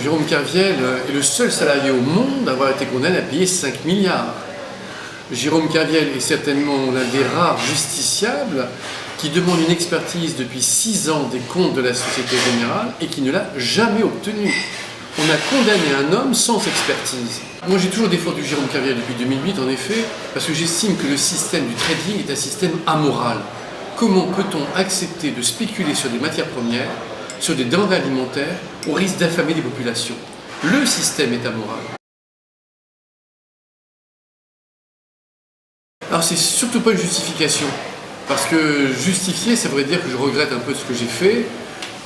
Jérôme Kerviel est le seul salarié au monde à avoir été condamné à payer 5 milliards. Jérôme Kerviel est certainement l'un des rares justiciables qui demande une expertise depuis 6 ans des comptes de la Société Générale et qui ne l'a jamais obtenue. On a condamné un homme sans expertise. Moi j'ai toujours défendu Jérôme Kerviel depuis 2008 en effet, parce que j'estime que le système du trading est un système amoral. Comment peut-on accepter de spéculer sur des matières premières, sur des denrées alimentaires, au risque d'affamer des populations? Le système est amoral. Alors c'est surtout pas une justification, parce que justifier ça voudrait dire que je regrette un peu ce que j'ai fait.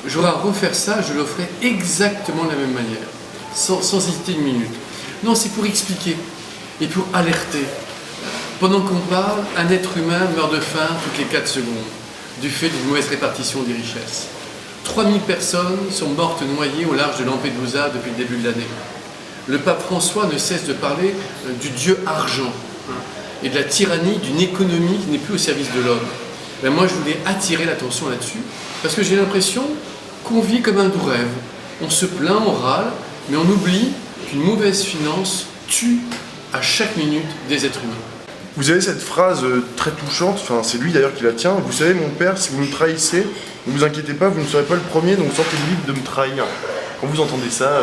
J'aurais à refaire ça, je le ferai exactement de la même manière, sans hésiter une minute. Non, c'est pour expliquer et pour alerter. Pendant qu'on parle, un être humain meurt de faim toutes les 4 secondes, du fait d'une mauvaise répartition des richesses. 3000 personnes sont mortes noyées au large de Lampedusa depuis le début de l'année. Le pape François ne cesse de parler du dieu argent et de la tyrannie d'une économie qui n'est plus au service de l'homme. Ben moi, je voulais attirer l'attention là-dessus, parce que j'ai l'impression qu'on vit comme un doux rêve. On se plaint, on râle, mais on oublie qu'une mauvaise finance tue à chaque minute des êtres humains. Vous avez cette phrase très touchante, enfin c'est lui d'ailleurs qui la tient. Vous savez mon père, si vous me trahissez, ne vous inquiétez pas, vous ne serez pas le premier, donc sentez-vous libre de me trahir. Quand vous entendez ça,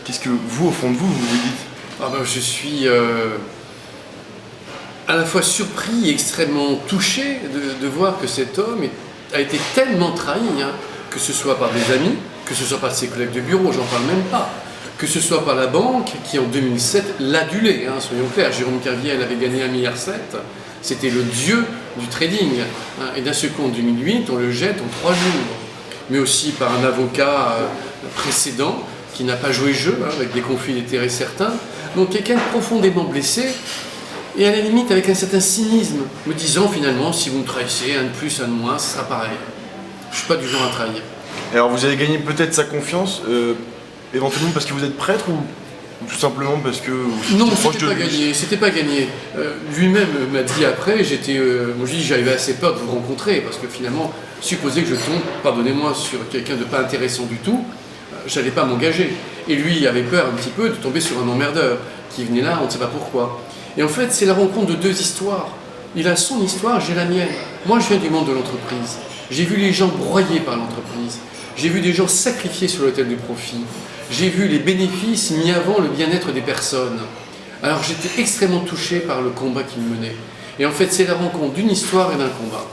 qu'est-ce que vous, au fond de vous, vous vous dites? Ah ben, je suis à la fois surpris et extrêmement touché de voir que cet homme a été tellement trahi, que ce soit par des amis, que ce soit par ses collègues de bureau, j'en parle même pas, que ce soit par la banque qui en 2007 l'adulait, soyons clairs. Jérôme Kerviel avait gagné 1,7 milliard, c'était le dieu du trading, et d'un seul coup en 2008 on le jette en 3 jours. Mais aussi par un avocat précédent qui n'a pas joué jeu, avec des conflits d'intérêts certains. Donc quelqu'un de profondément blessé, et à la limite avec un certain cynisme, me disant finalement si vous me trahissez, un de plus, un de moins, ce sera pareil. Je ne suis pas du genre à trahir. Et alors vous avez gagné peut-être sa confiance, éventuellement parce que vous êtes prêtre ou tout simplement parce que vous non, étiez proche de lui? C'était pas gagné. Lui-même m'a dit après, moi je dis j'avais assez peur de vous rencontrer, parce que finalement, supposé que je tombe, pardonnez-moi, sur quelqu'un de pas intéressant du tout, j'allais pas m'engager. Et lui avait peur un petit peu de tomber sur un emmerdeur, qui venait là, on ne sait pas pourquoi. Et en fait, c'est la rencontre de 2 histoires. Il a son histoire, j'ai la mienne. Moi, je viens du monde de l'entreprise. J'ai vu les gens broyés par l'entreprise. J'ai vu des gens sacrifiés sur l'autel du profit. J'ai vu les bénéfices mis avant le bien-être des personnes. Alors, j'étais extrêmement touché par le combat qu'il menait. Et en fait, c'est la rencontre d'une histoire et d'un combat.